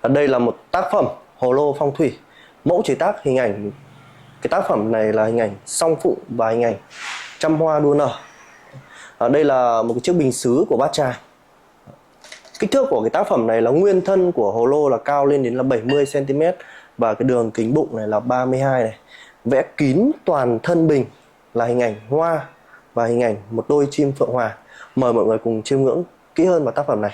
Đây là một tác phẩm hồ lô phong thủy, mẫu chế tác hình ảnh. Cái tác phẩm này là hình ảnh song phụng và hình ảnh trăm hoa đua nở. Đây là một cái chiếc bình sứ của Bát Tràng. Kích thước của cái tác phẩm này là nguyên thân của hồ lô là cao lên đến là 70 cm và cái đường kính bụng này là 32 này. Vẽ kín toàn thân bình là hình ảnh hoa và hình ảnh một đôi chim phượng hoàng. Mời mọi người cùng chiêm ngưỡng kỹ hơn vào tác phẩm này.